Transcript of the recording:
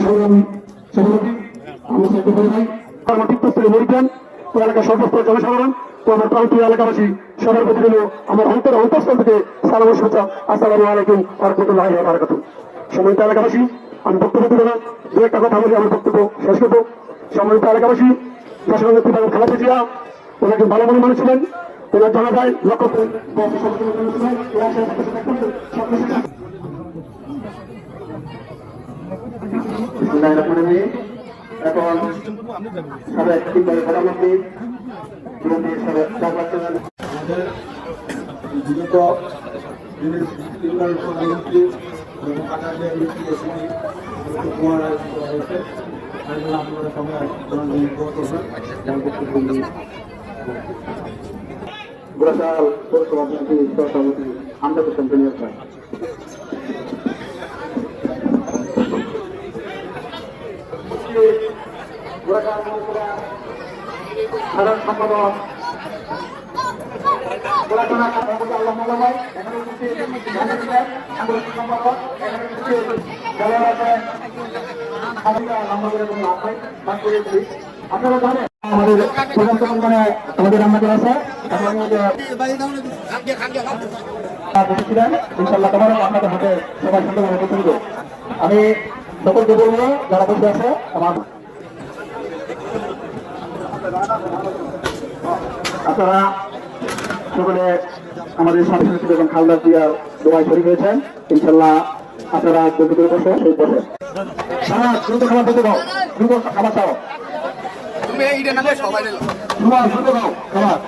সংগ্রামী সভাপতি আমার সাথে বলে ভাই আমার তীর্থস্থলে মরিতেন ও এলাকার সর্বস্ত জনসাধারণ ও আমার প্রান্তীয় এলাকাবাসী সবার প্রতি হল আমার অন্তঃস্থল থেকে সালাম শুভেচ্ছা। আসসালামু আলাইকুম ওয়া রাহমাতুল্লাহি ওয়া বারাকাতুহু। সম্মানিত এলাকাবাসী, আমি বক্তব্য দেব না, দু একটা কথা বলে আমার বক্তব্য শেষ করব। সম্মানিত এলাকাবাসী, শাসক নেত্রী বেগম খালেদা জিয়া উনি একজন ভালো মনের মানুষ ছিলেন। ওনার জানা যায় লক্ষ এখন সাবেক তিনবারের প্রধানমন্ত্রী বিগত তিনবারের প্রধানমন্ত্রী আপনারা সবাই গোড়াশাল পৌরসভা বিএনপির সভাপতি আমজাদ হোসেন প্রিমিয়ার স্যার, গোড়াশাল পৌরসভা সাধারণ সম্পাদক গোড়াশালা আল্লাহ মোল্লা ভাই, এখানে সম্পাদক, এখানে আপনারা জানেন আমাদের আমাদের রান্নাঘর আছে ইনশাল্লাহ তোমার আপনাদের হাতে সবাই সুন্দরভাবে তুলবে। আমি সকলকে বলবো যারা বসে আছে আমার আপনারা সকলে আমাদের স্বামী বেগম খালেদা জিয়ার দোয়ায় শরীক হয়েছেন। ইনশাল্লাহ আপনারা বসে সেই বসে দ্রুত খাবার দিতে দাও, দ্রুত খাবার চাও, খাবার